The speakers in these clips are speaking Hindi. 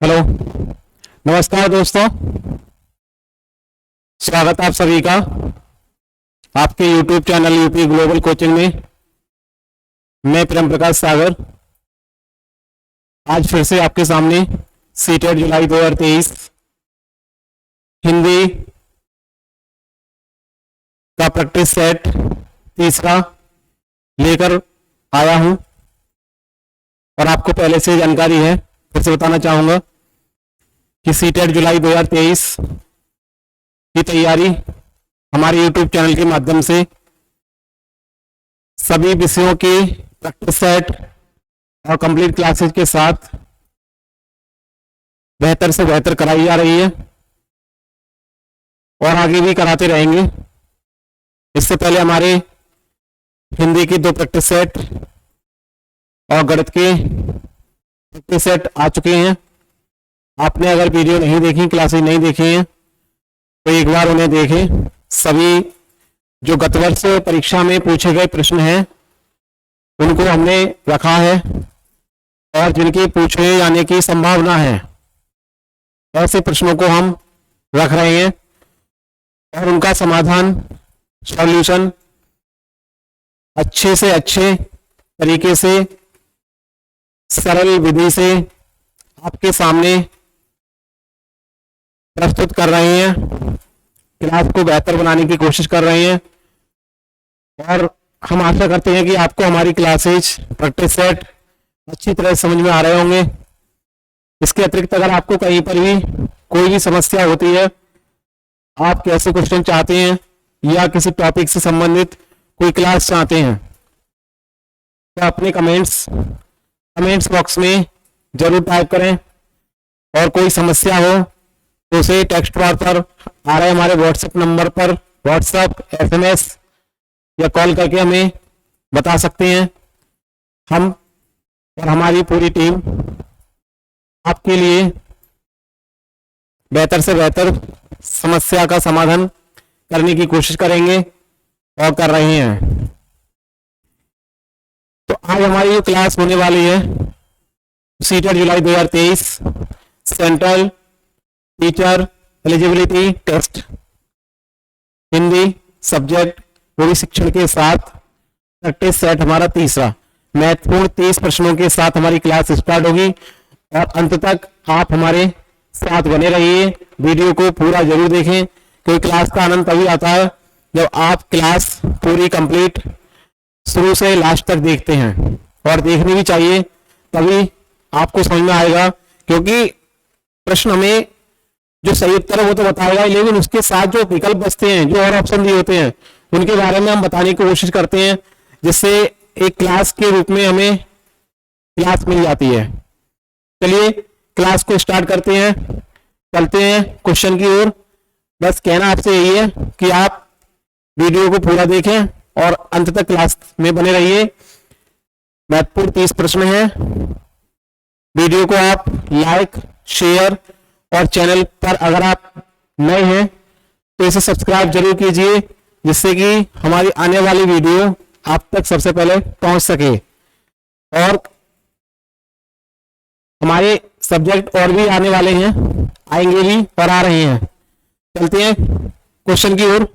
हेलो। नमस्कार दोस्तों, स्वागत है आप सभी का आपके YouTube channel UP global coaching में। मैं प्रेम प्रकाश सागर आज फिर से आपके सामने सीटेट जुलाई 2023 हिंदी का प्रैक्टिस सेट तीसरा लेकर आया हूं और आपको पहले से जानकारी है, फिर से बताना चाहूंगा कि सीटेट जुलाई 2023 की तैयारी हमारे यूट्यूब चैनल के माध्यम से सभी विषयों के प्रैक्टिस सेट और कंप्लीट क्लासेज के साथ बेहतर से बेहतर कराई जा रही है और आगे भी कराते रहेंगे। इससे पहले हमारे हिंदी की 2 प्रैक्टिस सेट और गणित के प्रैक्टिस सेट आ चुके हैं। आपने अगर वीडियो नहीं देखी, क्लासेज नहीं देखी हैं तो एक बार उन्हें देखें। सभी जो गत वर्ष परीक्षा में पूछे गए प्रश्न हैं उनको हमने रखा है और जिनके पूछे जाने की संभावना है ऐसे प्रश्नों को हम रख रहे हैं और उनका समाधान, सॉल्यूशन अच्छे से अच्छे तरीके से सरल विधि से आपके सामने प्रस्तुत कर रहे हैं। क्लास को बेहतर बनाने की कोशिश कर रहे हैं और हम आशा करते हैं कि आपको हमारी क्लासेज, प्रैक्टिस सेट अच्छी तरह समझ में आ रहे होंगे। इसके अतिरिक्त अगर आपको कहीं पर भी कोई भी समस्या होती है, आप कैसे क्वेश्चन चाहते हैं या किसी टॉपिक से संबंधित कोई क्लास चाहते हैं तो अपने कमेंट्स बॉक्स में जरूर टाइप करें और कोई समस्या हो तो उसे टेक्स्ट बार पर आ रहे हमारे व्हाट्सएप नंबर पर व्हाट्सएप, SMS या कॉल करके हमें बता सकते हैं। हम और हमारी पूरी टीम आपके लिए बेहतर से बेहतर समस्या का समाधान करने की कोशिश करेंगे और कर रहे हैं। तो आज हमारी जो क्लास होने वाली है सीटेट जुलाई 2023 central teacher eligibility test Hindi subject पूरी शिक्षण के साथ प्रैक्टिस सेट हमारा तीसरा महत्वपूर्ण 30 प्रश्नों के साथ हमारी क्लास स्टार्ट होगी और अंत तक आप हमारे साथ बने रहिए। वीडियो को पूरा जरूर देखें क्योंकि क्लास का आनंद तभी आता है जब आप क्लास पूरी कंप्लीट शुरू से लास्ट तक देखते हैं और देखनी भी चाहिए, तभी आपको समझ में आएगा। क्योंकि प्रश्न हमें जो सही उत्तर है वो तो बताएगा ही, लेकिन उसके साथ जो विकल्प बचते हैं, जो और ऑप्शन दिए होते हैं, उनके बारे में हम बताने की कोशिश करते हैं जिससे एक क्लास के रूप में हमें क्लास मिल जाती है। चलिए क्लास को स्टार्ट करते हैं, चलते हैं क्वेश्चन की ओर। बस कहना आपसे यही है कि आप वीडियो को पूरा देखें और अंत तक क्लास में बने रहिए। महत्वपूर्ण 30 प्रश्न हैं। वीडियो को आप लाइक, शेयर और चैनल पर अगर आप नए हैं तो इसे सब्सक्राइब जरूर कीजिए जिससे कि हमारी आने वाली वीडियो आप तक सबसे पहले पहुंच सके। और हमारे सब्जेक्ट और भी आने वाले हैं, आएंगे भी और आ रहे हैं। चलते हैं क्वेश्चन की ओर।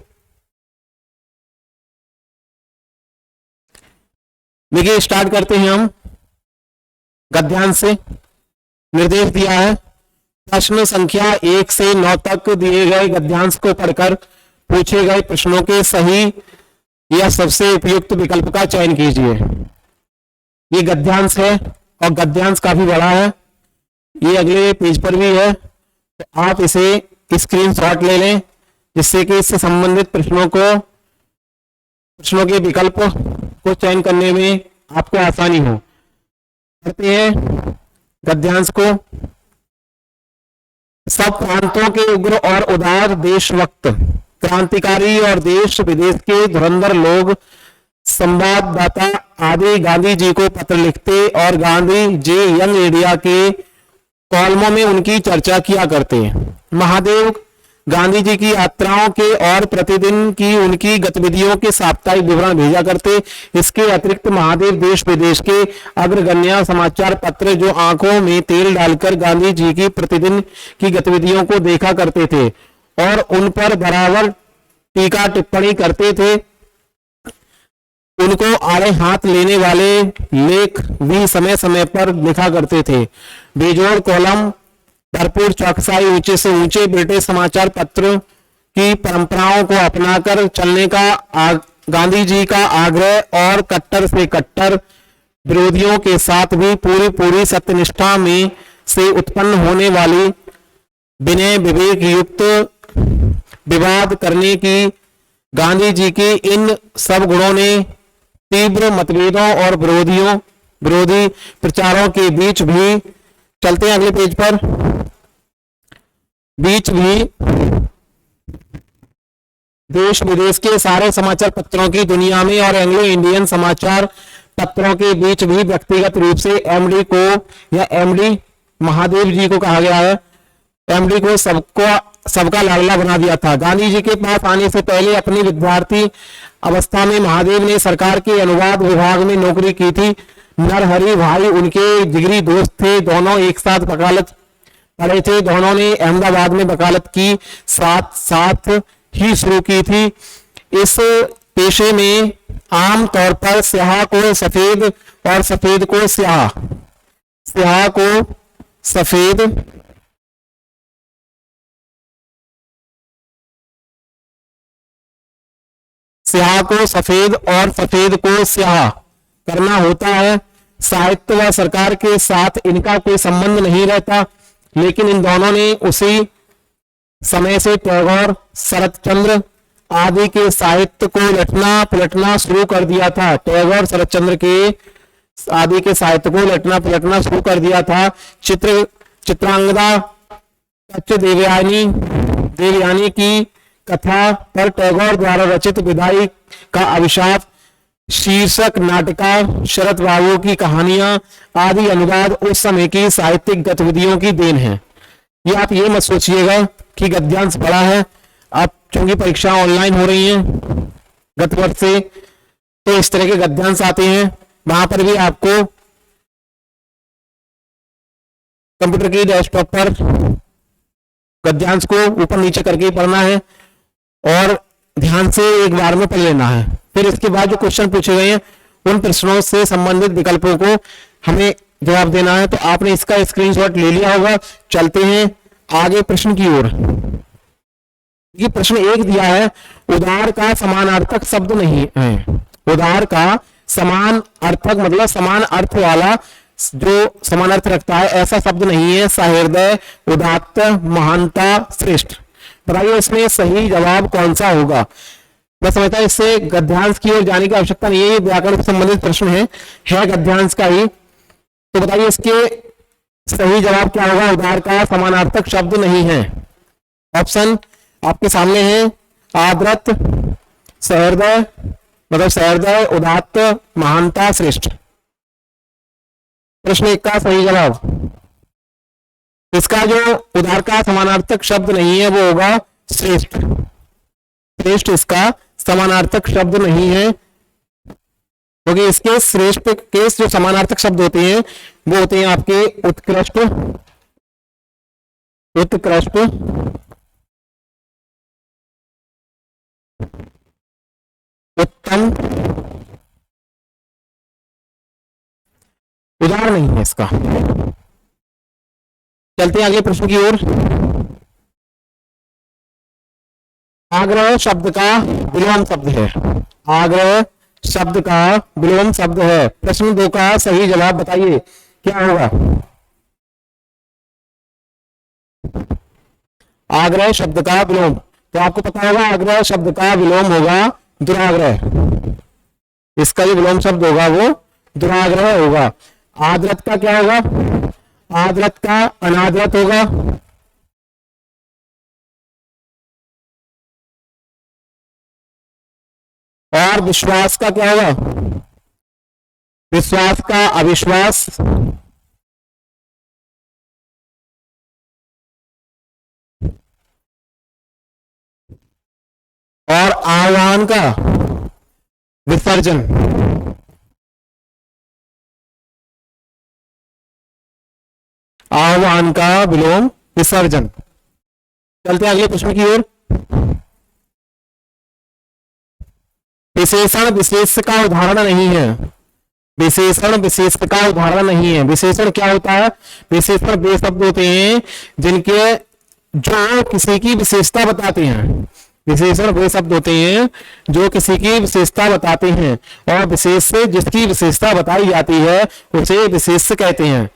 देखिए स्टार्ट करते हैं हम गद्यांश से। निर्देश दिया है प्रश्न संख्या 1 से 9 तक दिए गए गद्यांश को पढ़कर पूछे गए प्रश्नों के सही या सबसे उपयुक्त विकल्प का चयन कीजिए। ये गद्यांश है और गद्यांश काफी बड़ा है, ये अगले पेज पर भी है, तो आप इसे स्क्रीनशॉट ले लें जिससे कि इससे संबंधित प्रश्नों के विकल्प को चयन करने में आपको आसानी हो। करते हैं गद्यांश को। सब प्रांतों के उग्र और उदार देशभक्त क्रांतिकारी और देश विदेश के धुरंधर लोग संवाददाता आदि गांधी जी को पत्र लिखते और गांधी जी यंग इंडिया के कॉलमों में उनकी चर्चा किया करते। महादेव गांधी जी की यात्राओं के और प्रतिदिन की उनकी गतिविधियों के साप्ताहिक विवरण भेजा करते। इसके अतिरिक्त महादेव देश विदेश के अग्रगण्य समाचार पत्र जो आंखों में तेल डालकर गांधी जी की प्रतिदिन की गतिविधियों को देखा करते थे और उन पर बराबर टीका टिप्पणी करते थे, उनको आड़े हाथ लेने वाले लेख भी समय समय पर लिखा करते थे। बेजोड़ कॉलम, भरपूर चौकसाई, ऊंचे से ऊंचे ब्रिटिश समाचार पत्र की परंपराओं को अपनाकर चलने का गांधी जी का आग्रह और कट्टर से कट्टर विरोधियों के साथ भी पूरी पूरी सत्यनिष्ठा में से उत्पन्न होने वाली विनय विवेक युक्त विवाद करने की गांधी जी के इन सब गुणों ने तीव्र मतभेदों और विरोधी प्रचारों के बीच भी, चलते हैं अगले पेज पर, बीच भी देश विदेश के सारे समाचार पत्रों की दुनिया में और एंग्लो इंडियन समाचार पत्रों के बीच भी व्यक्तिगत रूप से एमडी को या एमडी महादेव जी को कहा गया है, एमडी को सबका लाडला बना दिया था। गांधी जी के पास आने से पहले अपनी विद्यार्थी अवस्था में महादेव ने सरकार के अनुवाद विभाग में नौकरी की थी। नरहरि भाई उनके जिगरी दोस्त थे, दोनों एक साथ वकालत पढ़े थे, दोनों ने अहमदाबाद में वकालत की साथ साथ ही शुरू की थी। इस पेशे में आम तौर पर स्याह को सफेद और सफेद को स्याह, स्याह को सफेद स्याह को सफेद और सफेद को स्याह करना होता है। साहित्य व सरकार के साथ इनका कोई संबंध नहीं रहता, लेकिन इन दोनों ने उसी समय से टैगोर, शरतचंद्र आदि के साहित्य को लटना पलटना शुरू कर दिया था। टैगोर, शरतचंद्र के आदि के साहित्य को लटना पलटना शुरू कर दिया था। चित्रांगदा देवयानी की कथा पर टैगोर द्वारा रचित विदाई का अभिशाप शीर्षक नाटिका, शरत बाबू की कहानियां आदि अनुवाद उस समय की साहित्यिक गतिविधियों की देन है। ये आप ये मत सोचिएगा कि गद्यांश बड़ा है। अब चूंकि परीक्षा ऑनलाइन हो रही है गत वर्ष से, तो इस तरह के गद्यांश आते हैं, वहां पर भी आपको कंप्यूटर की डेस्कटॉप पर गद्यांश को ऊपर नीचे करके ही पढ़ना है और ध्यान से एक बार में पढ़ लेना है। फिर इसके बाद जो क्वेश्चन पूछे गए हैं उन प्रश्नों से संबंधित विकल्पों को हमें जवाब देना है। तो आपने इसका स्क्रीनशॉट ले लिया होगा। चलते हैं आगे प्रश्न की ओर। ये प्रश्न एक दिया है, उदार का समानार्थक शब्द नहीं है। उदार का समान अर्थक मतलब समान अर्थ वाला जो समान अर्थ रखता है ऐसा शब्द नहीं है। सहृदय, उदात्त, महानता, श्रेष्ठ। बताइए इसमें सही जवाब कौन सा होगा। मैं समझता हूं इससे गद्यांश की ओर जाने की आवश्यकता नहीं है, ये व्याकरण से संबंधित प्रश्न है गद्यांश का ही। तो बताइए इसके सही जवाब क्या होगा। उदार का समानार्थक शब्द नहीं है। ऑप्शन आपके सामने है, आदरत, सहृदय मतलब सहृदय, उदात्त, महानता, श्रेष्ठ। प्रश्न एक का सही जवाब, इसका जो उदार का समानार्थक शब्द नहीं है वो होगा श्रेष्ठ। श्रेष्ठ इसका समानार्थक शब्द नहीं है, क्योंकि इसके श्रेष्ठ के जो समानार्थक शब्द होते हैं वो होते हैं आपके उत्कृष्ट, उत्कृष्ट, उत्तम, उदार नहीं है इसका। चलते हैं आगे प्रश्न की ओर। आग्रह शब्द का विलोम शब्द है। आग्रह शब्द का विलोम शब्द है। प्रश्न 2 का सही जवाब बताइए क्या होगा। आग्रह शब्द का विलोम, तो आपको पता होगा आग्रह शब्द का विलोम होगा दुराग्रह। इसका जो विलोम शब्द होगा वो दुराग्रह होगा। आदरत का क्या होगा, आदरत का अनादरत होगा। और विश्वास का क्या होगा, विश्वास का अविश्वास। आह्वान का विसर्जन। आह्वान का विलोम विसर्जन। चलते हैं अगले प्रश्न की ओर। विशेषण विशेष का उदाहरण नहीं है। विशेषण विशेष का उदाहरण नहीं है। विशेषण क्या होता है? विशेषण वे शब्द होते हैं जिनके जो किसी की विशेषता बताते हैं। विशेषण वे शब्द होते हैं जो किसी की विशेषता बताते हैं, और विशेष से जिसकी विशेषता बताई जाती है उसे विशेष कहते हैं।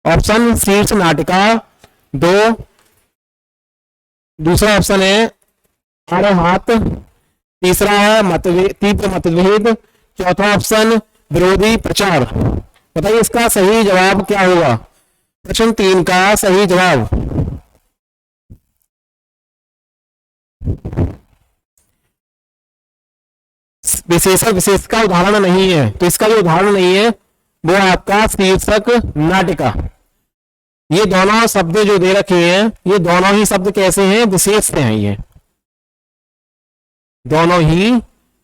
ऑप्शन शीर्ष नाटिका 2, दूसरा ऑप्शन है अरे हाथ, तीसरा है मतभेद, तीव्र मतभेद, चौथा ऑप्शन विरोधी प्रचार। बताइए इसका सही जवाब क्या होगा? प्रश्न 3 का सही जवाब विशेषण विशेष का उदाहरण नहीं है, तो इसका जो उदाहरण नहीं है वो आपका शीर्षक नाटिका। ये दोनों शब्द जो दे रखे हैं, ये दोनों ही शब्द कैसे हैं? विशेष से हैं। ये दोनों ही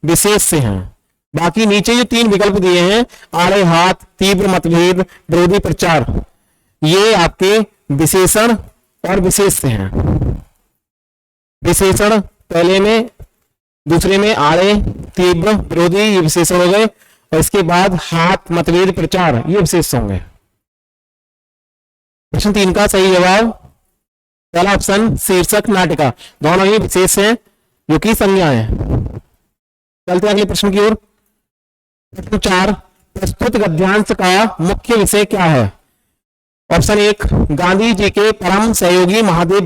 विशेष से हैं। बाकी नीचे जो 3 विकल्प दिए हैं, आड़े हाथ, तीव्र मतभेद, विरोधी प्रचार, ये आपके विशेषण और विशेष से हैं। विशेषण पहले में, दूसरे में आड़े, तीव्र, विरोधी, ये विशेषण हो गए, और इसके बाद हाथ, मतभेद, प्रचार, ये विशेष होंगे। प्रश्न 3 का सही जवाब पहला ऑप्शन शीर्षक नाटिका। दोनों ही विशेष हैं जो कि संज्ञा है। चलते हैं अगले प्रश्न की ओर। प्रश्न 4, प्रस्तुत गद्यांश का मुख्य विषय क्या है? ऑप्शन 1 गांधी जी के परम सहयोगी महादेव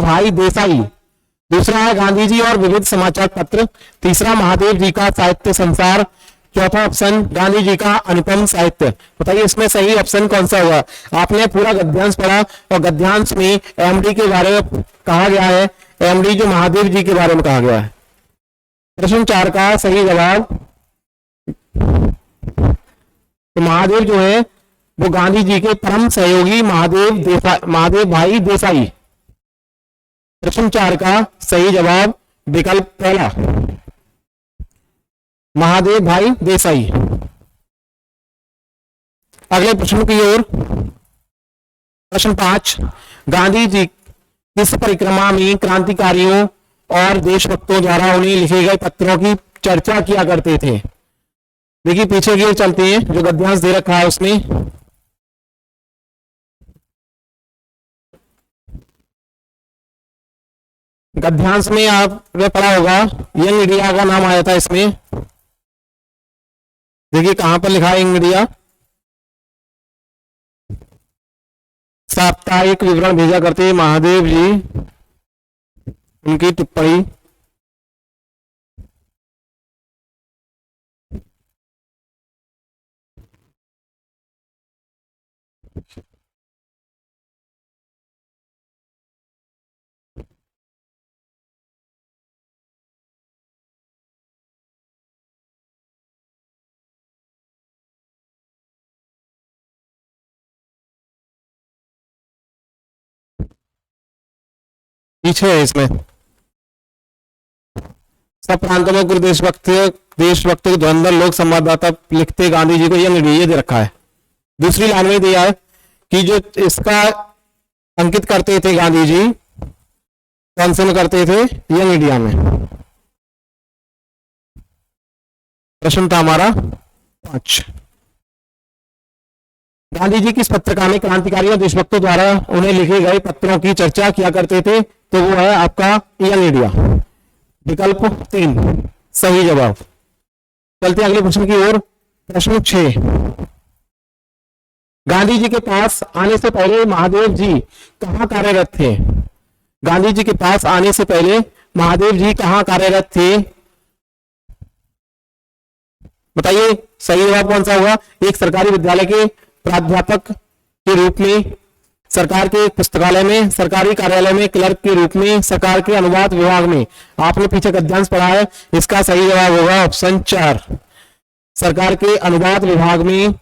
भाई देसाई, दूसरा है गांधी जी और विविध समाचार पत्र, तीसरा महादेव जी का साहित्य संसार, चौथा ऑप्शन गांधी जी का अनुपम साहित्य। बताइए इसमें सही ऑप्शन कौन सा होगा? आपने पूरा गद्यांश पढ़ा और गद्यांश में एमडी के बारे में कहा गया है, एमडी जो महादेव जी के बारे में कहा गया है। प्रश्न 4 का सही जवाब, तो महादेव जो है वो गांधी जी के परम सहयोगी महादेव भाई देसाई। प्रश्न 4 का सही जवाब विकल्प पहला, महादेव भाई देसाई। अगले प्रश्न की ओर। प्रश्न 5, गांधी जी किस परिक्रमा में क्रांतिकारियों और देशभक्तों द्वारा उन्हें लिखे गए पत्रों की चर्चा किया करते थे? देखिए पीछे की ओर चलते हैं, जो गद्यांश दे रखा है उसमें गद्यांश में आपने पढ़ा होगा यंग इंडिया का नाम आया था इसमें। देखिए कहां पर लिखा है यंग इंडिया। साप्ताहिक विवरण भेजा करते महादेव जी, उनकी टिप्पणी। पीछे है इसमें, सब प्रांतों में गुरु देशभक्त धुरंधर लोक संवाददाता लिखते गांधी जी को यंग इंडिया, ये दे रखा है। दूसरी लाइन में दिया है कि जो इसका अंकित करते थे गांधी जी, कौन से में करते थे? यंग इंडिया में। प्रश्न था हमारा 5, गांधी जी किस पत्रिका में क्रांतिकारियों देशभक्तों द्वारा उन्हें लिखे गए पत्रों की चर्चा किया करते थे? तो वो है आपका यंग इंडिया, विकल्प 3 सही जवाब। चलते अगले प्रश्न की ओर। प्रश्न 6, गांधी जी के पास आने से पहले महादेव जी कहां कार्यरत थे? गांधी जी के पास आने से पहले महादेव जी कहां कार्यरत थे? बताइए सही जवाब कौन सा होगा? एक सरकारी विद्यालय के प्राध्यापक के रूप में, सरकार के पुस्तकालय में, सरकारी कार्यालय में क्लर्क के रूप में, सरकार के अनुवाद विभाग में। आपने पीछे गद्यांश पढ़ा है, इसका सही जवाब होगा ऑप्शन 4, सरकार के अनुवाद विभाग में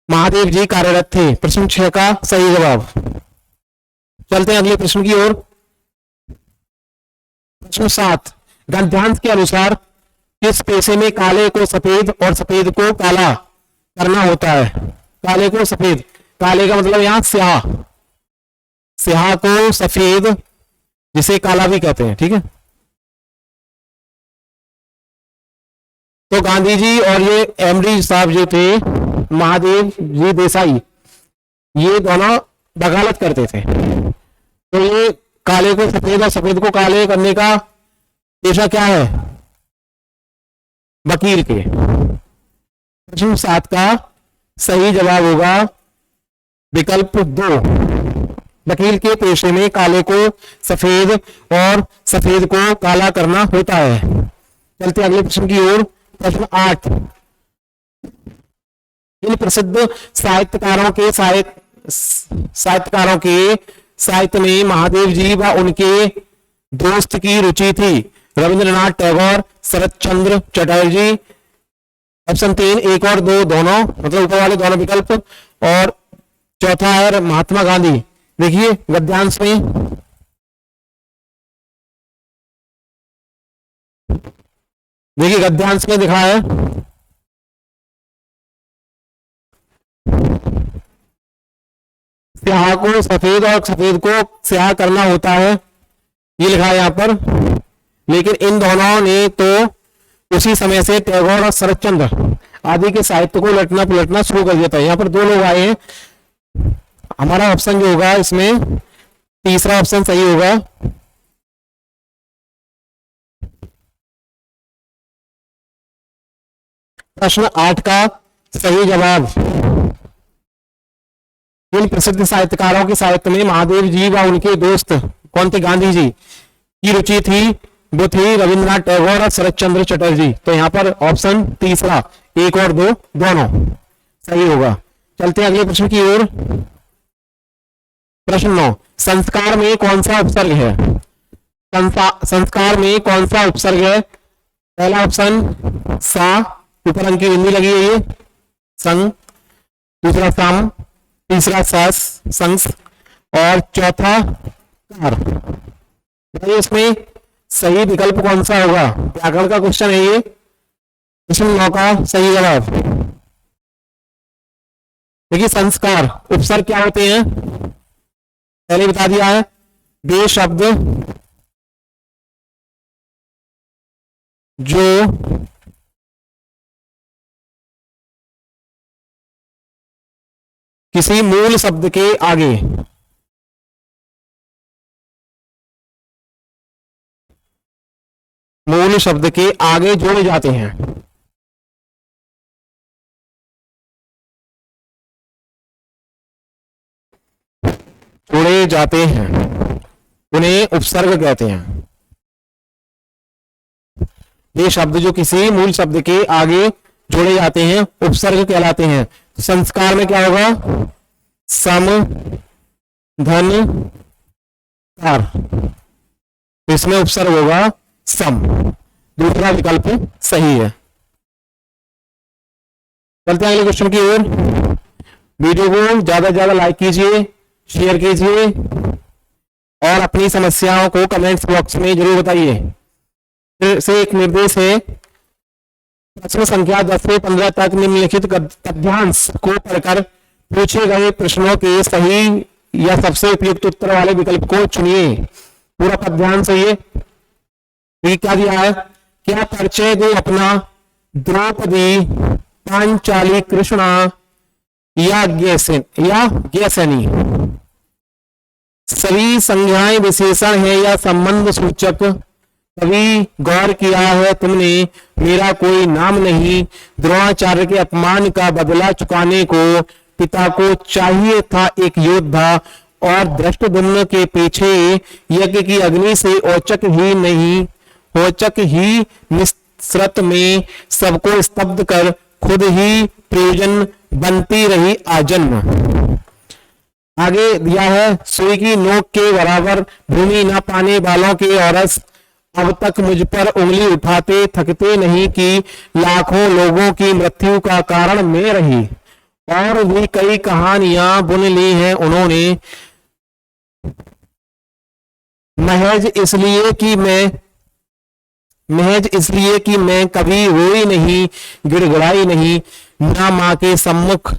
महादेव जी कार्यरत थे। प्रश्न 6 का सही जवाब। चलते हैं अगले प्रश्न की ओर। प्रश्न 7, गद्यांश के अनुसार किस पेशे में काले को सफेद और सफेद को काला करना होता है? काले को सफेद, काले का मतलब यहां स्याह, स्याह को सफेद, जिसे काला भी कहते हैं, ठीक है। तो गांधी जी और ये एमडी साहब जो थे, महादेव जी देसाई, ये दोनों वकालत करते थे। तो ये काले को सफेद और सफेद को काले करने का पेशा क्या है? वकील के। प्रश्न 7 का सही जवाब होगा विकल्प 2, वकील के पेशे में काले को सफेद और सफेद को काला करना होता है। चलते अगले प्रश्न की ओर। प्रश्न 8, इन प्रसिद्ध साहित्यकारों के साहित्य में महादेव जी व उनके दोस्त की रुचि थी? रविंद्रनाथ टैगोर, शरत चंद्र चटर्जी। ऑप्शन 3 1 और 2 दोनों, मतलब ऊपर वाले दोनों विकल्प, और चौथा है महात्मा गांधी। देखिए गद्यांश में लिखा है स्याह को सफेद और सफेद को स्याह करना होता है, ये लिखा है यहाँ पर। लेकिन इन दोनों ने तो उसी समय से टैगोर और शरतचंद्र आदि के साहित्य को लटना पलटना शुरू कर दिया था। यहाँ पर 2 लोग आए हैं। हमारा ऑप्शन जो होगा इसमें तीसरा ऑप्शन सही होगा। प्रश्न 8 का सही जवाब, इन प्रसिद्ध साहित्यकारों के साहित्य में महादेव जी व उनके दोस्त कौन थे? गांधी जी की रुचि थी, वो थी रविंद्रनाथ टैगोर और शरत चंद्र चटर्जी। तो यहाँ पर ऑप्शन तीसरा 1 और 2 दोनों सही होगा। चलते हैं अगले प्रश्न की ओर। प्रश्न 9, संस्कार में कौन सा उपसर्ग है? संस्कार में कौन सा उपसर्ग है? पहला ऑप्शन सा, ऊपर अंक की बिंदी लगी हुई है, संग। दूसरा सम, तीसरा सस, संस, और चौथा कार। इसमें सही विकल्प कौन सा होगा? व्याकरण का क्वेश्चन है ये। प्रश्न 9 का सही जवाब, देखिए संस्कार उपसर्ग क्या होते हैं पहले बता दिया है। वे शब्द जो किसी मूल शब्द के आगे जोड़े जाते हैं। उन्हें उपसर्ग कहते हैं। ये शब्द जो किसी मूल शब्द के आगे जोड़े जाते हैं उपसर्ग कहलाते हैं। तो संस्कार में क्या होगा? सम, धन, कार। इसमें उपसर्ग होगा सम। दूसरा विकल्प सही है। चलते हैं अगले क्वेश्चन की ओर। वीडियो को ज्यादा से ज्यादा लाइक कीजिए, शेयर कीजिए और अपनी समस्याओं को कमेंट्स बॉक्स में जरूर बताइए। फिर से एक निर्देश है, प्रश्न संख्या 10 से 15 तक निम्नलिखित पद्यांश को पढ़कर पूछे गए प्रश्नों के सही या सबसे उपयुक्त उत्तर वाले विकल्प को चुनिए। पूरा पद्यांश है ये क्या दिया है? क्या परिचय दो अपना, द्रौपदी, पांचाली, कृष्णा या ज्ञासेनी। सभी संज्ञाएं विशेषण है या संबंध सूचक। कभी गौर किया है तुमने मेरा कोई नाम नहीं। द्रोणाचार्य के अपमान का बदला चुकाने को पिता को चाहिए था एक योद्धा, और धृष्टद्युम्न के पीछे यज्ञ की अग्नि से औचक ही निस्सृत में सबको स्तब्ध कर खुद ही प्रयोजन बनती रही आजन्म। आगे दिया है, सुई की नोक के बराबर भूमि न पाने वालों के औरस अब तक मुझ पर उंगली उठाते थकते नहीं कि लाखों लोगों की मृत्यु का कारण मैं रही। और भी कई कहानियां बुन ली हैं उन्होंने, महज इसलिए कि मैं कभी रोई नहीं, गिड़गिड़ाई नहीं, ना माँ के सम्मुख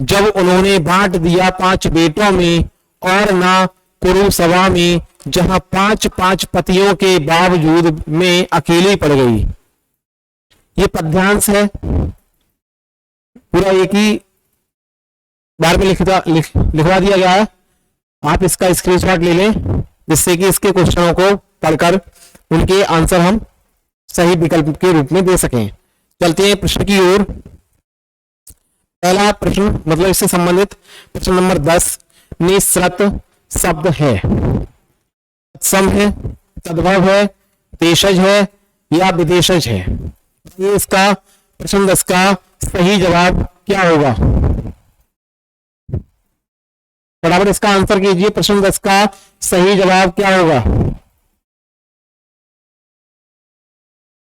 जब उन्होंने बांट दिया 5 बेटों में, और ना कुरु सभा में जहां 5-5 पतियों के बावजूद में अकेली पड़ गई। ये पद्यांश है, पूरा एक ही बार में लिखवा दिया गया है। आप इसका स्क्रीनशॉट ले लें जिससे कि इसके क्वेश्चनों को पढ़कर उनके आंसर हम सही विकल्प के रूप में दे सकें। चलते हैं प्रश्न की ओर। पहला प्रश्न मतलब इससे संबंधित प्रश्न नंबर 10 निःसृत शब्द है, तत्सम है, तद्भव है, देशज है या विदेशज है। ये इसका प्रश्न 10 का सही जवाब क्या होगा? बराबर इसका आंसर कीजिए। प्रश्न 10 का सही जवाब क्या होगा?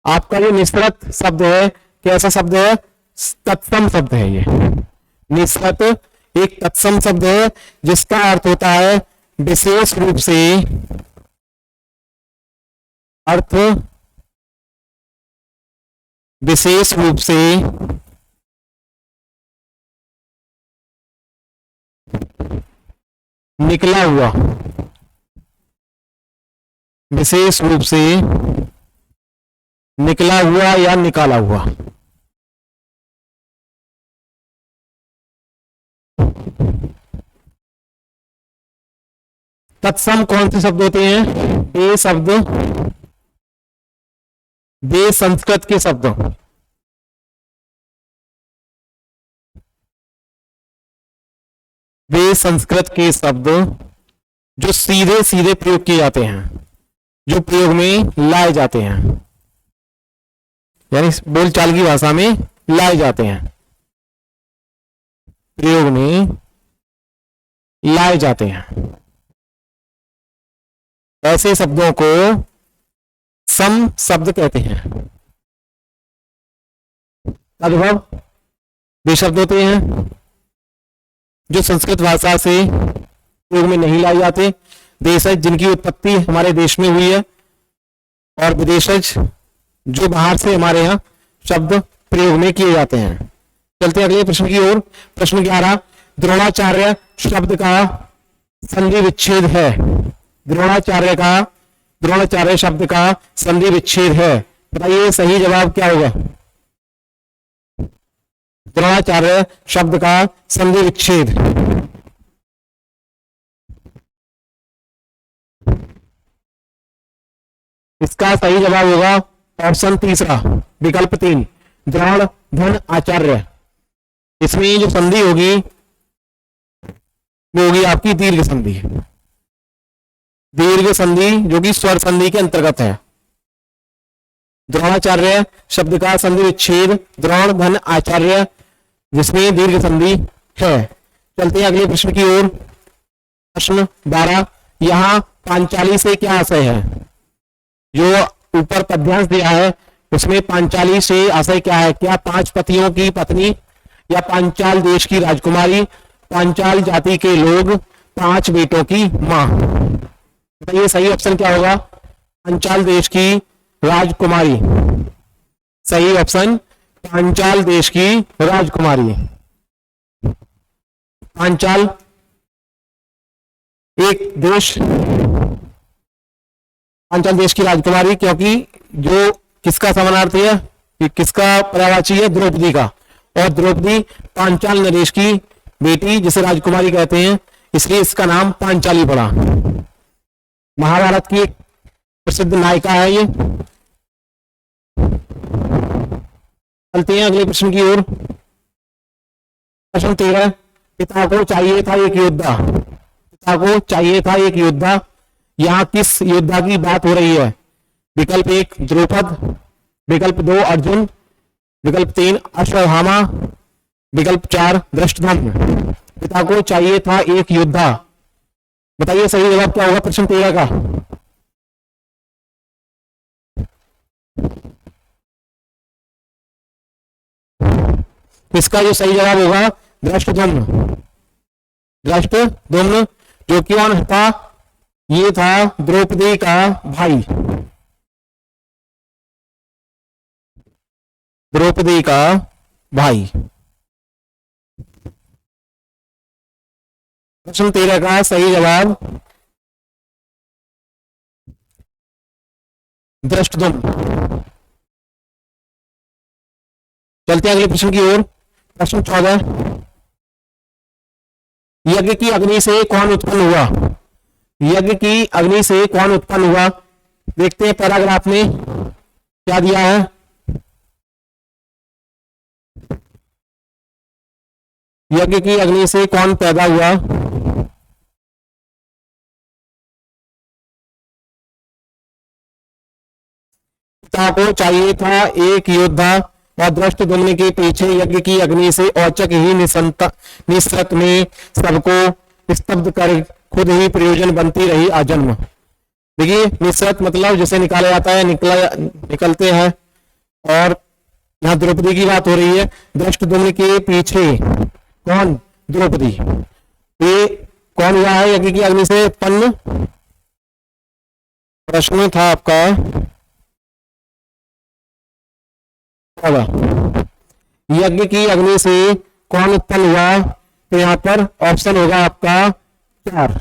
आपका जो निःसृत शब्द है कैसा शब्द है? तत्सम शब्द है। ये निःसृत एक तत्सम शब्द है जिसका अर्थ होता है विशेष रूप से, अर्थ विशेष रूप से निकला हुआ, विशेष रूप से निकला हुआ या निकाला हुआ। तत्सम कौन से शब्द होते हैं? वे शब्द, वे संस्कृत के शब्द, वे संस्कृत के शब्द जो सीधे सीधे प्रयोग किए जाते हैं, जो प्रयोग में लाए जाते हैं, यानी बोलचाल की भाषा में लाए जाते हैं, प्रयोग में लाए जाते हैं। ऐसे शब्दों को सम शब्द कहते हैं। तद्भव वे शब्द होते हैं जो संस्कृत भाषा से प्रयोग में नहीं लाए जाते। देशज जिनकी उत्पत्ति हमारे देश में हुई है, और विदेशज जो बाहर से हमारे यहाँ शब्द प्रयोग में किए जाते हैं। चलते हैं अगले प्रश्न की ओर। प्रश्न 11 द्रोणाचार्य शब्द का संधि विच्छेद है। द्रोणाचार्य शब्द का संधि विच्छेद है, बताइए सही जवाब क्या होगा? द्रोणाचार्य शब्द का संधि विच्छेद, इसका सही जवाब होगा ऑप्शन तीसरा, विकल्प 3 द्रोण धन आचार्य। इसमें जो संधि होगी वो होगी आपकी दीर्घ संधि, दीर्घ संधि जो कि स्वर संधि के अंतर्गत है। द्रोणाचार्य शब्द का संधि विच्छेद द्रोण धन आचार्य, जिसमें दीर्घ संधि है। चलते हैं अगले प्रश्न की ओर। प्रश्न 12 यहां पांचाली से क्या आशय है? जो ऊपर पद्यांश दिया है उसमें पांचाली से आशय क्या है? क्या 5 पतियों की पत्नी या पांचाल देश की राजकुमारी, पांचाल जाति के लोग, 5 बेटों की मां। बताइए सही ऑप्शन क्या होगा? पांचाल देश की राजकुमारी, सही ऑप्शन पांचाल देश की राजकुमारी। पांचाल एक देश, पांचाल देश की राजकुमारी, क्योंकि जो किसका समानार्थी है, कि किसका पर्यायवाची है? द्रौपदी का, और द्रौपदी पांचाल नरेश की बेटी जिसे राजकुमारी कहते हैं, इसलिए इसका नाम पांचाली पड़ा। महाभारत की एक प्रसिद्ध नायिका है ये। चलते हैं अगले प्रश्न की ओर। प्रश्न 13 पिता को चाहिए था एक योद्धा, पिता को चाहिए था एक योद्धा, यहां किस योद्धा की बात हो रही है? विकल्प 1 द्रौपद, विकल्प 2 अर्जुन, विकल्प 3 अश्वत्थामा, विकल्प 4 धृष्टद्युम्न। पिता को चाहिए था एक योद्धा, बताइए सही जवाब क्या होगा प्रश्न 13 का? इसका जो सही जवाब होगा धृष्टद्युम्न। धृष्टद्युम्न जो कि कौन था? ये था द्रौपदी का भाई, द्रौपदी का भाई। प्रश्न 13 का सही जवाब धृष्टद्युम्न। चलते हैं अगले प्रश्न की ओर। प्रश्न 14, यज्ञ की अग्नि से कौन उत्पन्न हुआ? यज्ञ की अग्नि से कौन उत्पन्न हुआ? देखते हैं पैराग्राफ में क्या दिया है। यज्ञ की अग्नि से कौन पैदा हुआ? पिता को चाहिए था एक योद्धा और धृष्टद्युम्न के पीछे यज्ञ की अग्नि से औचक ही निसरत में सबको स्तब्ध कर खुद ही प्रयोजन बनती रही आजन्म। देखिए निसरत मतलब जिसे निकाला जाता है, निकलते हैं। और यहाँ द्रौपदी की बात हो रही है। धृष्टद्युम्न के पीछे कौन? द्रौपदी। ये कौन हुआ है यज्ञ की अग्नि से उत्पन्न? प्रश्न था आपका यज्ञ की अग्नि से कौन उत्पन्न हुआ? तो यहाँ पर ऑप्शन होगा आपका 4,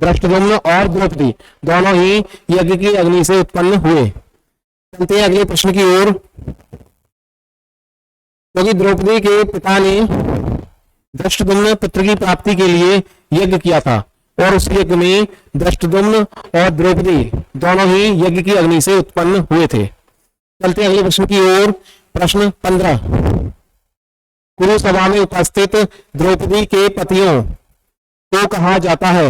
धृष्टद्युम्न और द्रौपदी दोनों ही यज्ञ की अग्नि से उत्पन्न हुए। चलते हैं अगले प्रश्न की ओर। क्योंकि द्रौपदी के पिता ने धृष्टद्युम्न पुत्र की प्राप्ति के लिए यज्ञ किया था और उस यज्ञ में धृष्टद्युम्न और द्रौपदी दोनों ही यज्ञ की अग्नि से उत्पन्न हुए थे। चलते हैं अगले प्रश्न की ओर। प्रश्न 15, कुरु सभा में उपस्थित द्रौपदी के पतियों को कहा जाता है?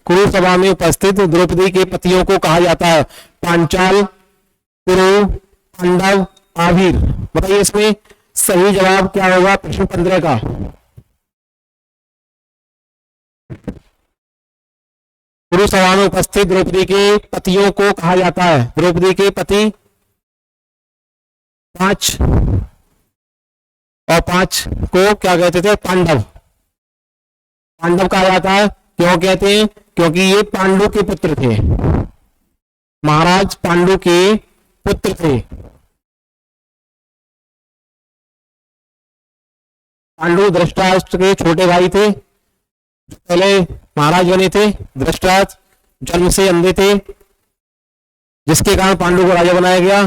कुरु सभा में उपस्थित द्रौपदी के पतियों को कहा जाता है पांचाल, कुरु, पांडव, आभीर। बताइए इसमें सही जवाब क्या होगा प्रश्न 15 का? कुरु सभा में उपस्थित द्रौपदी के पतियों को कहा जाता है, द्रौपदी के पति 5 और 5 को क्या कहते थे? पांडव। पांडव कहा जाता है, क्यों कहते हैं? क्योंकि ये पांडु के पुत्र थे, महाराज पांडु के पुत्र थे। पांडु धृतराष्ट्र के छोटे भाई थे, पहले महाराज बने थे। धृतराष्ट्र जन्म से अंधे थे, जिसके कारण पांडु को राजा बनाया गया।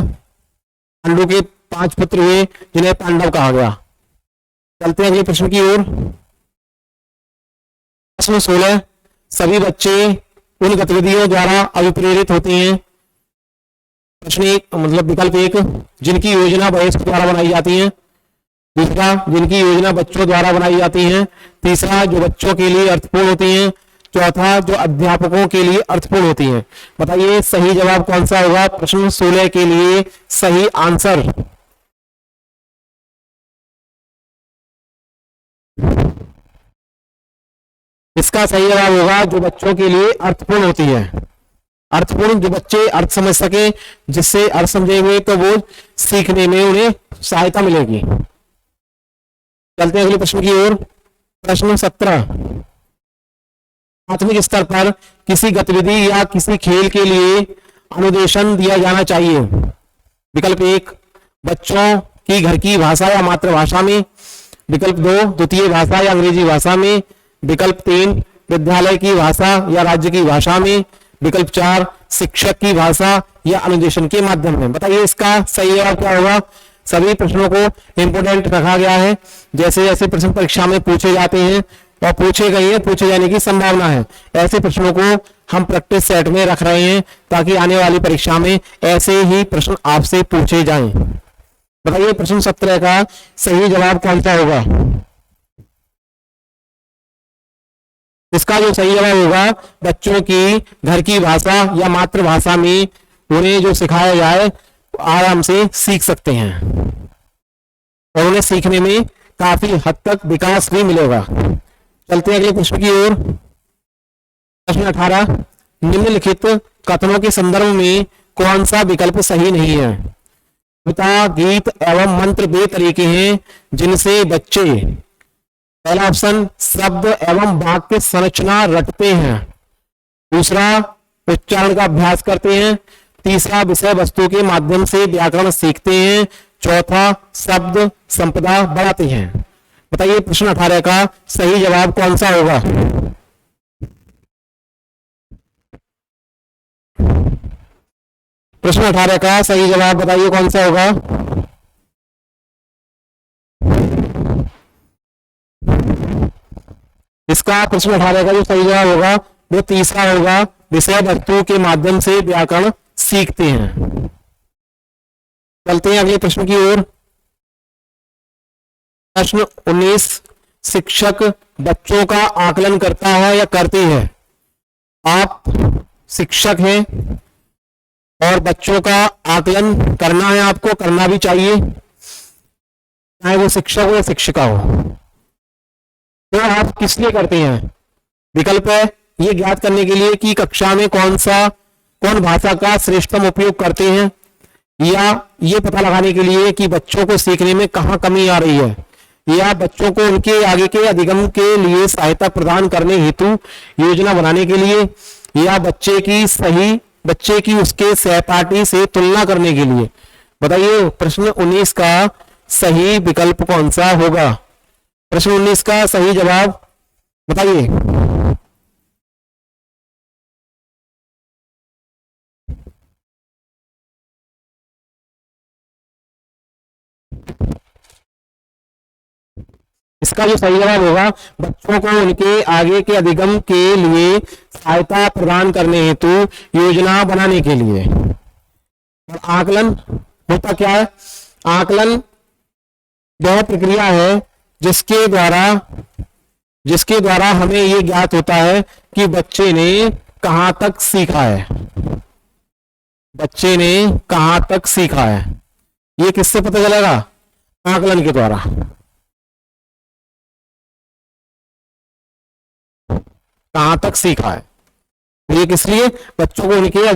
पांडु के 5 पुत्र हुए जिन्हें पांडव कहा गया। चलते हैं अगले प्रश्न की ओर। प्रश्न 16, सभी बच्चे उन गतिविधियों द्वारा अभिप्रेरित होते हैं। प्रश्न 1 मतलब विकल्प 1, जिनकी योजना वयस्क द्वारा बनाई जाती है। दूसरा, जिनकी योजना बच्चों द्वारा बनाई जाती है। तीसरा, जो बच्चों के लिए अर्थपूर्ण होती है। चौथा, जो अध्यापकों के लिए अर्थपूर्ण होती है। बताइए सही जवाब कौन सा होगा प्रश्न 16 के लिए? सही आंसर इसका सही जवाब होगा जो बच्चों के लिए अर्थपूर्ण होती है। अर्थपूर्ण, जो बच्चे अर्थ समझ सके, जिससे अर्थ समझेंगे तो वो सीखने में उन्हें सहायता मिलेगी। चलते हैं अगले प्रश्न की ओर। प्रश्न 17, प्राथमिक स्तर पर किसी गतिविधि या किसी खेल के लिए अनुदेशन दिया जाना चाहिए। विकल्प 1, बच्चों की घर की भाषा या मातृभाषा में। विकल्प 2, द्वितीय भाषा या अंग्रेजी भाषा में। विकल्प 3, विद्यालय की भाषा या राज्य की भाषा में। विकल्प 4, शिक्षक की भाषा या अनुदेशन के माध्यम में। बताइए इसका सही जवाब क्या होगा? सभी प्रश्नों को इंपोर्टेंट रखा गया है, जैसे जैसे प्रश्न परीक्षा में पूछे जाते हैं और पूछे गए हैं, पूछे जाने की संभावना है, ऐसे प्रश्नों को हम प्रैक्टिस सेट में रख रहे हैं ताकि आने वाली परीक्षा में ऐसे ही प्रश्न आपसे पूछे जाएं। बताइए प्रश्न 17 का सही जवाब कौन सा होगा? इसका जो सही जवाब होगा, बच्चों की घर की भाषा या मातृभाषा में उन्हें जो सिखाया जाए आराम से सीख सकते हैं और उन्हें सीखने में काफी हद तक विकास भी मिलेगा। चलते हैं अगले प्रश्न की ओर। प्रश्न 18, निम्नलिखित कथनों के संदर्भ में कौन सा विकल्प सही नहीं है? कविता, गीत एवं मंत्र वे तरीके हैं जिनसे बच्चे, पहला ऑप्शन, शब्द एवं वाक्य संरचना रटते हैं। दूसरा उच्चारण का अभ्यास करते हैं, तीसरा विषय वस्तु के माध्यम से व्याकरण सीखते हैं, चौथा शब्द संपदा बढ़ाते हैं। बताइए प्रश्न 18 का सही जवाब कौन सा होगा? प्रश्न 18 का सही जवाब बताइए कौन सा होगा? इसका प्रश्न 18 का जो सही जवाब होगा वो तीसरा होगा, विषय वस्तु के माध्यम से व्याकरण सीखते हैं। चलते हैं अगले प्रश्न की ओर। प्रश्न 19, शिक्षक बच्चों का आकलन करता है या करती है? आप शिक्षक हैं और बच्चों का आकलन करना है, आपको करना भी चाहिए, चाहे वो शिक्षक हो या शिक्षिका हो। तो आप किस लिए करते हैं? विकल्प है ये ज्ञात करने के लिए कि कक्षा में कौन भाषा का श्रेष्ठतम उपयोग करते हैं, या ये पता लगाने के लिए कि बच्चों को सीखने में कहाँ कमी आ रही है, या बच्चों को उनके आगे के अधिगम के लिए सहायता प्रदान करने हेतु योजना बनाने के लिए, या बच्चे की उसके सहपाठी से तुलना करने के लिए। बताइए प्रश्न 19 का सही विकल्प कौन सा होगा? प्रश्न 19 का सही जवाब बताइए। इसका जो सही जवाब होगा, बच्चों को उनके आगे के अधिगम के लिए सहायता प्रदान करने हेतु योजना बनाने के लिए। और आकलन होता क्या है? आकलन वह प्रक्रिया है जिसके द्वारा हमें ये ज्ञात होता है कि बच्चे ने कहां तक सीखा है। बच्चे ने कहां तक सीखा है, ये किससे पता चलेगा? आकलन के द्वारा। कहां तक सीखा है, ये किस लिए? बच्चों को उनके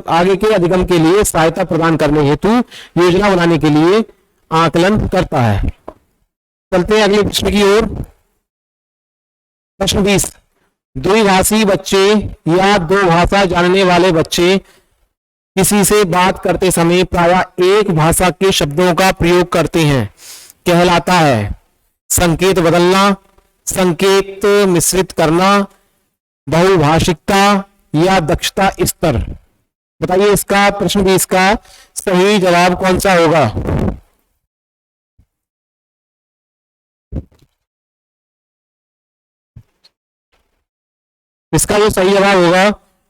आगे के अधिगम के लिए सहायता प्रदान करने हेतु योजना बनाने के लिए आकलन करता है। चलते हैं अगले प्रश्न की ओर। प्रश्न 20, द्विभाषी बच्चे या दो भाषा जानने वाले बच्चे किसी से बात करते समय प्रायः एक भाषा के शब्दों का प्रयोग करते हैं, कहलाता है संकेत बदलना, संकेत मिश्रित करना, बहुभाषिकता या दक्षता स्तर। बताइए इसका प्रश्न 20 का सही जवाब कौन सा होगा? इसका जो सही जवाब होगा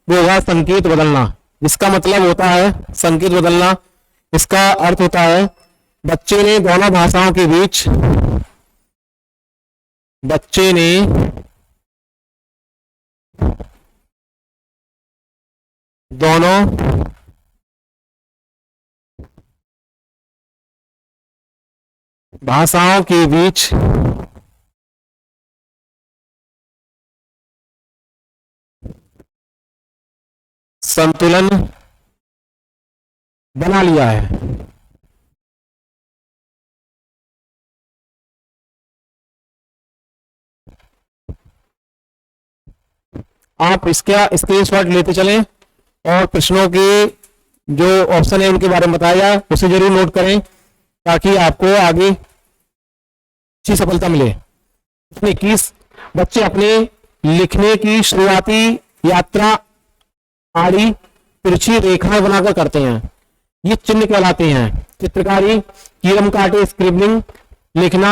वो होगा संकेत बदलना, जिसका मतलब होता है संकेत बदलना। इसका अर्थ होता है बच्चे ने दोनों भाषाओं के बीच दोनों भाषाओं के बीच संतुलन बना लिया है। आप इसका स्क्रीनशॉट लेते चलें और प्रश्नों के जो ऑप्शन है उनके बारे में बताया जाए उसे जरूर नोट करें ताकि आपको आगे अच्छी सफलता मिले। 21, बच्चे अपने लिखने की शुरुआती यात्रा आड़ी तिरछी रेखाएं बनाकर करते हैं, ये चिन्ह कहलाते हैं। चित्रकारी, कीरम काटे, स्क्रिबलिंग, लिखना,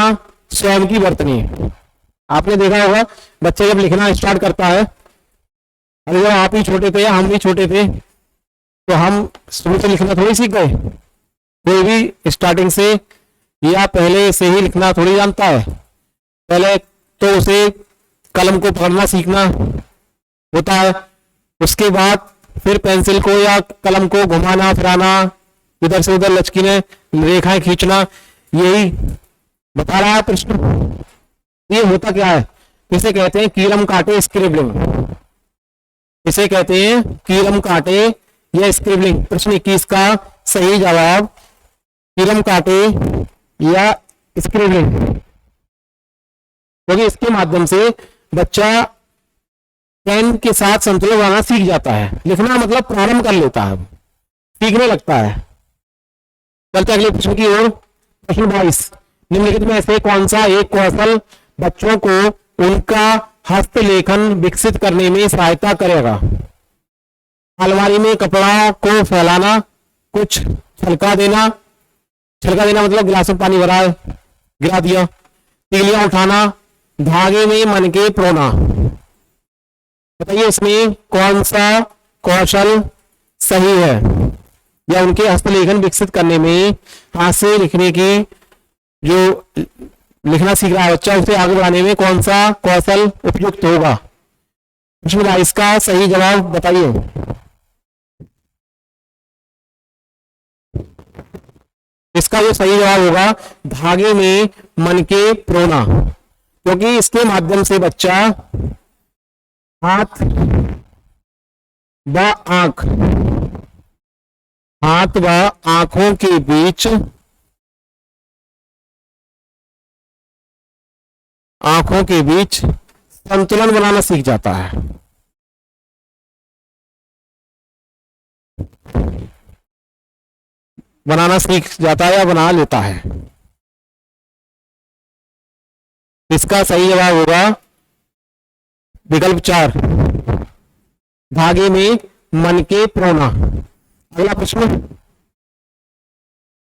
स्वयं की वर्तनी। आपने देखा होगा बच्चे जब लिखना स्टार्ट करता है, अरे जब आप ही छोटे थे या हम भी छोटे थे तो हम शुरू से लिखना थोड़ी सीख गए। कोई भी स्टार्टिंग से या पहले से ही लिखना थोड़ी जानता है। पहले तो उसे कलम को पकड़ना सीखना होता है, उसके बाद फिर पेंसिल को या कलम को घुमाना फिराना, इधर से उधर लचकीने रेखाएं खींचना, यही बता रहा है प्रश्न। ये होता क्या है? इसे कहते हैं कीलम काटे स्क्रिबलिंग। इसे कहते हैं कीलम काटे या स्क्रिबलिंग। प्रश्न 21 का सही जवाब कीलम काटे या स्क्रिबलिंग, क्योंकि इसके माध्यम से बच्चा पेन के साथ संतुलन बनाना सीख जाता है। लिखना मतलब प्रारंभ कर लेता है, सीखने लगता है। चलते अगले प्रश्न की ओर। प्रश्न 22, निम्नलिखित में से कौन सा एक कौशल बच्चों को उनका हस्तलेखन विकसित करने में सहायता करेगा? अलमारी में कपड़ा को फैलाना, कुछ छलका देना, छलका देना मतलब गिलास में पानी भरा है, गिरा दिया, तीलियां उठाना, धागे में मन के प्रोना। बताइए इसमें कौन सा कौशल सही है, या उनके हस्तलेखन विकसित करने में, हाथ से लिखने की जो लिखना सीख रहा है बच्चा, उसे आगे बढ़ाने में कौन सा कौशल उपयुक्त होगा? प्रश्न इसका सही जवाब बताइए। इसका जो सही जवाब होगा धागे में मन के प्रोना, क्योंकि इसके माध्यम से बच्चा हाथ व आंख, हाथ व आंखों के बीच, आंखों के बीच संतुलन बनाना सीख जाता है। बनाना सीख जाता है या बना लेता है। इसका सही जवाब होगा विकल्प 4, धागे में मन के प्रोना। अगला प्रश्न,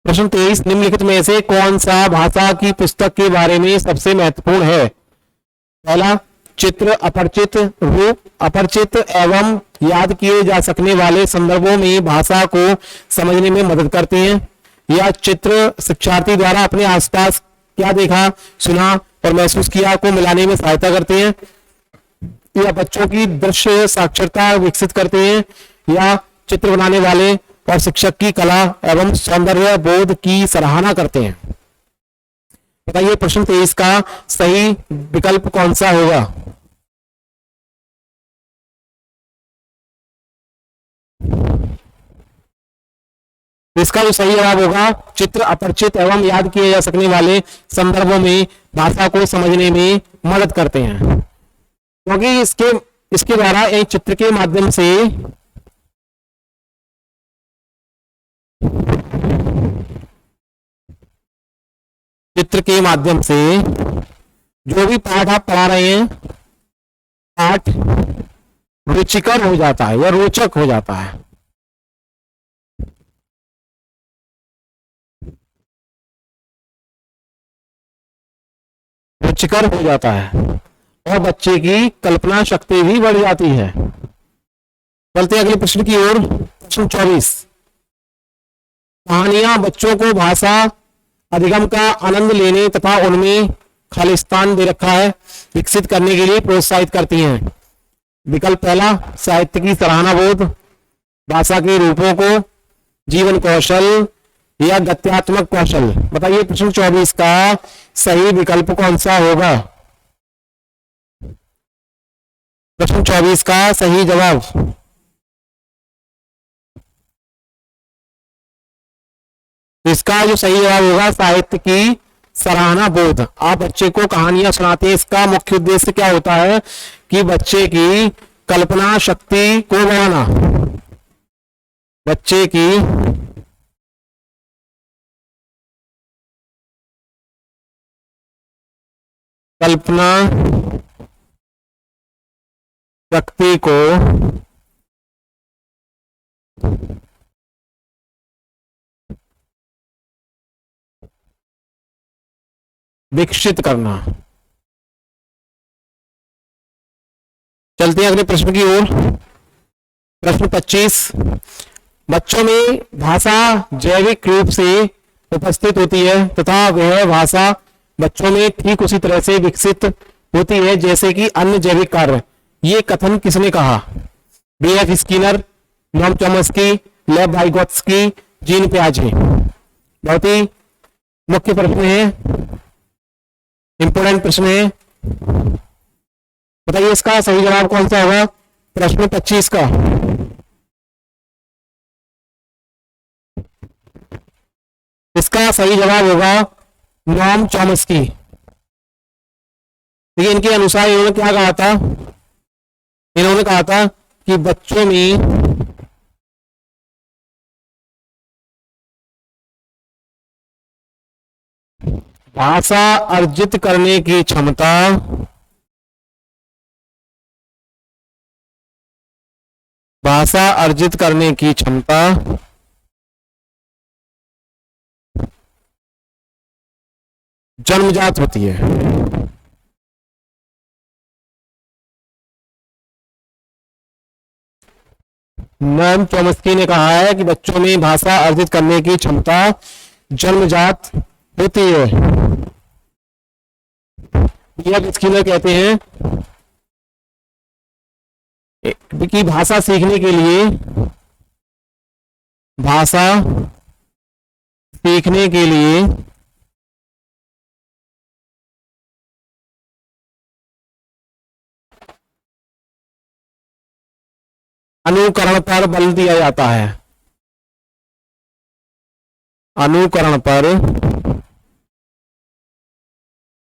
प्रश्न 23, निम्नलिखित में से कौन सा भाषा की पुस्तक के बारे में सबसे महत्वपूर्ण है? पहला, चित्र अपरिचित रूप, अपरिचित एवं याद किए जा सकने वाले संदर्भों में भाषा को समझने में मदद करते हैं, या चित्र शिक्षार्थी द्वारा अपने आसपास क्या देखा, सुना और महसूस किया को मिलाने में सहायता करते हैं, या बच्चों की दृश्य साक्षरता विकसित करते हैं, या चित्र बनाने वाले और शिक्षक की कला एवं सौंदर्य बोध की सराहना करते हैं। बताइए प्रश्न 23 का सही विकल्प कौन सा होगा? इसका जो सही जवाब होगा चित्र अपरिचित एवं याद किए जा सकने वाले संदर्भों में भाषा को समझने में मदद करते हैं, क्योंकि इसके द्वारा एक चित्र के माध्यम से जो भी पाठ आप पढ़ा रहे हैं, पाठ रुचिकर हो जाता है या रोचक हो जाता है। रुचिकर हो जाता है और बच्चे की कल्पना शक्ति भी बढ़ जाती है। चलते अगले प्रश्न की ओर। प्रश्न 24, कहानियां बच्चों को भाषा अधिगम का आनंद लेने तथा उनमें खालिस्तान दे रखा है विकसित करने के लिए प्रोत्साहित करती हैं। विकल्प पहला, साहित्य की सराहना बोध, भाषा के रूपों को, जीवन कौशल या गत्यात्मक कौशल। बताइए प्रश्न 24 का सही विकल्प कौन सा होगा? प्रश्न 24 का सही जवाब, इसका जो सही जवाब होगा साहित्य की सराहना बोध। आप बच्चे को कहानियां सुनाते हैं, इसका मुख्य उद्देश्य क्या होता है कि बच्चे की कल्पना शक्ति को बढ़ाना, बच्चे की कल्पना शक्ति को विकसित करना। चलते हैं अगले प्रश्न की ओर। प्रश्न 25, बच्चों में भाषा जैविक रूप से उपस्थित होती है तथा वह भाषा बच्चों में ठीक उसी तरह से विकसित होती है जैसे कि अन्य जैविक कार्य। ये कथन किसने कहा? B.F. Skinner, Noam Chomsky, Lev Vygotsky, Jean पियाजे। बहुत ही मुख्य प्रश्न है, इंपोर्टेंट प्रश्न है। बताइए इसका सही जवाब कौन सा होगा? प्रश्न 25 का इसका सही जवाब होगा नॉम चॉम्स्की। देखिए इनके अनुसार इन्होंने क्या कहा था इन्होंने कहा था कि बच्चों में भाषा अर्जित करने की क्षमता भाषा अर्जित करने की क्षमता जन्मजात होती है। मैम चॉम्स्की ने कहा है कि बच्चों में भाषा अर्जित करने की क्षमता जन्मजात होती है। यह स्किनर कहते हैं कि भाषा सीखने के लिए अनुकरण पर बल दिया जाता है। अनुकरण पर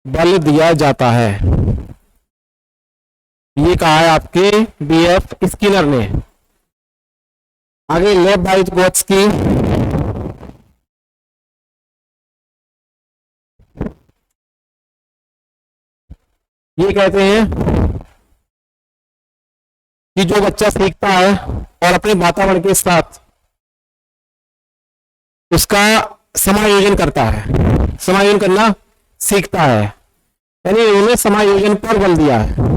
बल दिया जाता है, ये कहा है आपके बीएफ स्किनर ने। आगे लेब वाइटगोत्स्की ये कहते हैं कि जो बच्चा सीखता है और अपने वातावरण के साथ उसका समायोजन करता है, समायोजन करना सीखता है, यानी उन्होंने समायोजन पर बल दिया है।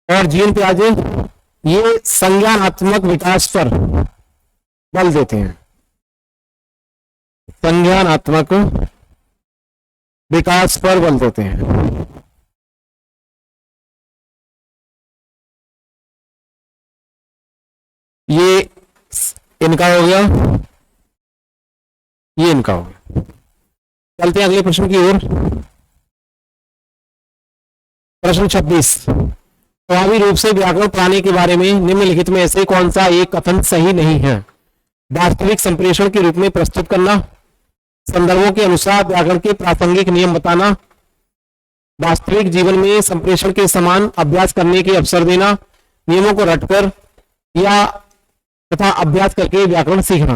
और जीन पियाजे ये संज्ञानात्मक विकास पर बल देते हैं, संज्ञानात्मक विकास पर बल देते हैं। ये इनका हो गया, ये इनका हो गया। चलते हैं अगले प्रश्न की ओर। प्रश्न 26, प्रभावी रूप से व्याकरण पढ़ाने के बारे में निम्नलिखित में से कौन सा एक कथन सही नहीं है? वास्तविक संप्रेषण के रूप में प्रस्तुत करना, संदर्भों के अनुसार व्याकरण के प्रासंगिक नियम बताना, वास्तविक जीवन में संप्रेषण के समान अभ्यास करने के अवसर देना, नियमों को रटकर या तथा अभ्यास करके व्याकरण सीखना।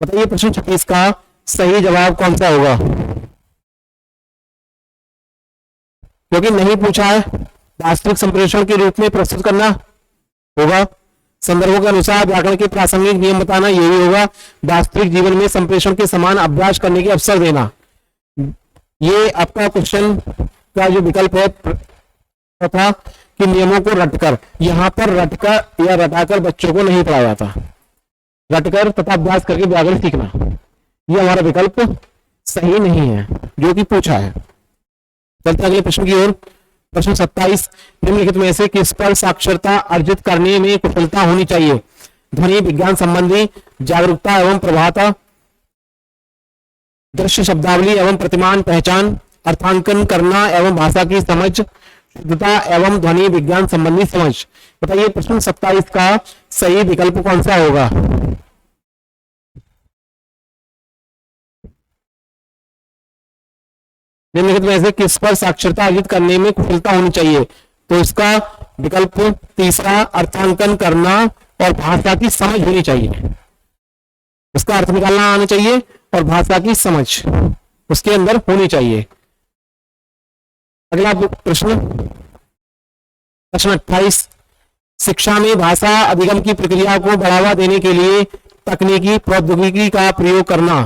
बताइए प्रश्न 26 का सही जवाब कौन सा होगा? क्योंकि नहीं पूछा है, वास्तविक संप्रेषण के रूप में प्रस्तुत करना होगा, संदर्भों के अनुसार व्याकरण के प्रासंगिक नियम बताना यही होगा, वास्तविक जीवन में संप्रेषण के समान अभ्यास करने के अवसर देना। ये आपका क्वेश्चन का जो विकल्प है तथा कि नियमों को रटकर, यहां पर रटकर या रटाकर बच्चों को नहीं पढ़ाया जाता, रटकर तथा अभ्यास करके व्याकरण सीखना, ये हमारा विकल्प सही नहीं है जो कि पूछा है। चलते अगले प्रश्न की ओर। प्रश्न 27, निम्नलिखित में से किस पर साक्षरता अर्जित करने में कुशलता होनी चाहिए? ध्वनि विज्ञान संबंधी जागरूकता एवं प्रभाता, दृश्य शब्दावली एवं प्रतिमान पहचान, अर्थांकन करना एवं भाषा की समझ, शुद्धता एवं ध्वनि विज्ञान संबंधी समझ। बताइए प्रश्न 27 का सही विकल्प कौन सा होगा? निम्नलिखित में से किस पर साक्षरता अर्जित करने में कुशलता होनी चाहिए? तो इसका विकल्प तीसरा अर्थांकन करना और भाषा की समझ होनी चाहिए, उसका अर्थ निकालना आना चाहिए और भाषा की समझ उसके अंदर होनी चाहिए। अगला प्रश्न, प्रश्न 28, शिक्षा में भाषा अधिगम की प्रक्रिया को बढ़ावा देने के लिए तकनीकी प्रौद्योगिकी का प्रयोग करना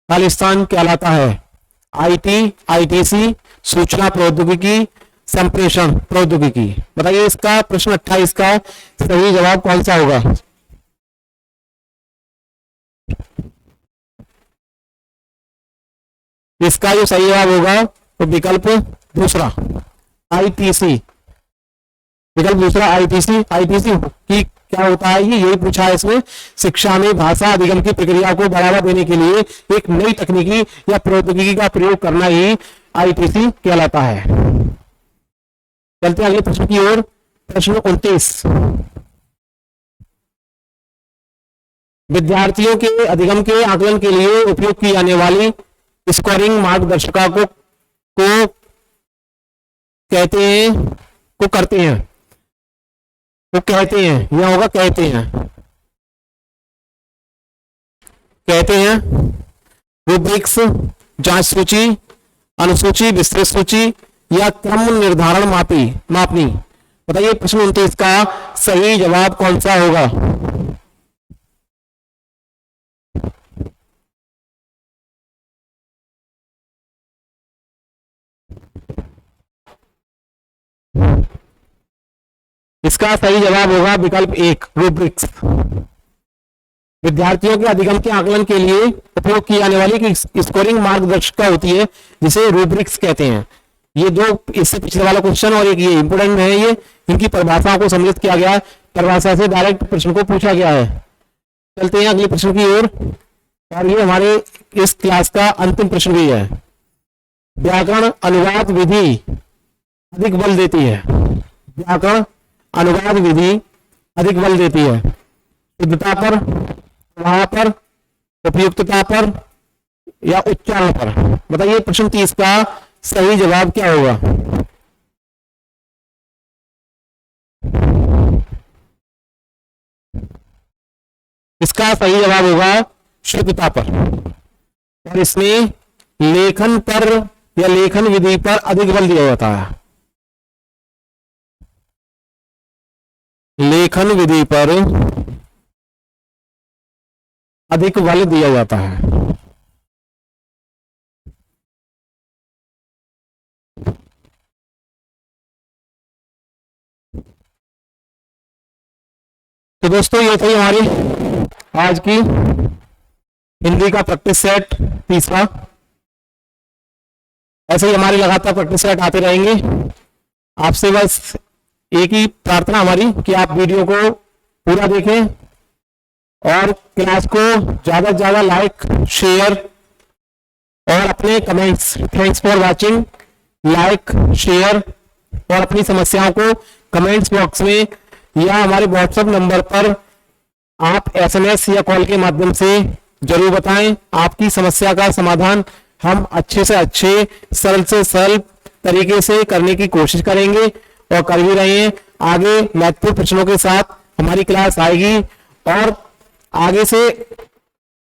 खालिस्तान कहलाता है। आईटी, आईटीसी, सूचना प्रौद्योगिकी, संप्रेषण प्रौद्योगिकी। बताइए इसका प्रश्न 28 का सही जवाब कौन सा होगा? इसका जो सही जवाब होगा तो विकल्प दूसरा आईटीसी, विकल्प दूसरा आईटीसी। आईटीसी की क्या होता है, ये यही पूछा है इसमें। शिक्षा में भाषा अधिगम की प्रक्रिया को बढ़ावा देने के लिए एक नई तकनीकी या प्रौद्योगिकी का प्रयोग करना ही आईटीसी कहलाता है। चलते अगले प्रश्न की ओर। प्रश्न 29, विद्यार्थियों के अधिगम के आकलन के लिए उपयोग की जाने वाली स्कोरिंग मार्गदर्शिका को कहते हैं, को करते हैं, वो कहते हैं, यह होगा कहते हैं, कहते हैं रूब्रिक्स, जांच सूची, अनुसूची, विस्तृत सूची या क्रम निर्धारण मापनी। बताइए प्रश्न 29 का सही जवाब कौन सा होगा? इसका सही जवाब होगा विकल्प 1 रूब्रिक्स। विद्यार्थियों के अधिगम के आकलन के लिए उपयोग की जाने वाली स्कोरिंग मार्गदर्शिका होती है जिसे रूब्रिक्स कहते हैं। ये दो, इससे पिछले वाला क्वेश्चन और एक ये इंपोर्टेंट है, ये इनकी परिभाषाओं को सम्मिलित किया गया है, परिभाषा से डायरेक्ट प्रश्न को पूछा गया है। चलते हैं अगले प्रश्न की ओर, और ये हमारे इस क्लास का अंतिम प्रश्न भी है। व्याकरण अनुवाद विधि अधिक बल देती है। व्याकरण अनुवाद विधि अधिक बल देती है शुद्धता पर, प्रवाह पर, उपयुक्तता पर या उच्चारण पर। बताइए प्रश्न 30 का सही जवाब क्या होगा? इसका सही जवाब होगा शुद्धता पर, और इसमें लेखन पर या लेखन विधि पर अधिक बल दिया जाता है। लेखन विधि पर अधिक बल दिया जाता है। तो दोस्तों ये थी हमारी आज की हिंदी का प्रैक्टिस सेट तीसरा। ऐसे ही हमारे लगातार प्रैक्टिस सेट आते रहेंगे। आपसे बस एक ही प्रार्थना हमारी कि आप वीडियो को पूरा देखें और क्लास को ज्यादा से ज्यादा लाइक, शेयर और अपने comments, thanks for watching, like, share और अपनी समस्याओं को कमेंट्स बॉक्स में या हमारे व्हाट्सएप नंबर पर आप एसएमएस या कॉल के माध्यम से जरूर बताएं। आपकी समस्या का समाधान हम अच्छे से अच्छे, सरल से सरल तरीके से करने की कोशिश करेंगे और कर भी रहे हैं। आगे महत्वपूर्ण प्रश्नों के साथ हमारी क्लास आएगी और आगे से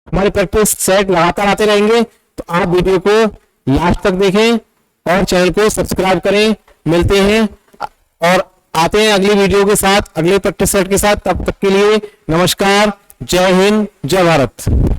हमारे प्रैक्टिस सेट लगातार आते रहेंगे। तो आप वीडियो को लास्ट तक देखें और चैनल को सब्सक्राइब करें। मिलते हैं और आते हैं अगली वीडियो के साथ, अगले प्रैक्टिस सेट के साथ। तब तक के लिए नमस्कार, जय हिंद, जय भारत।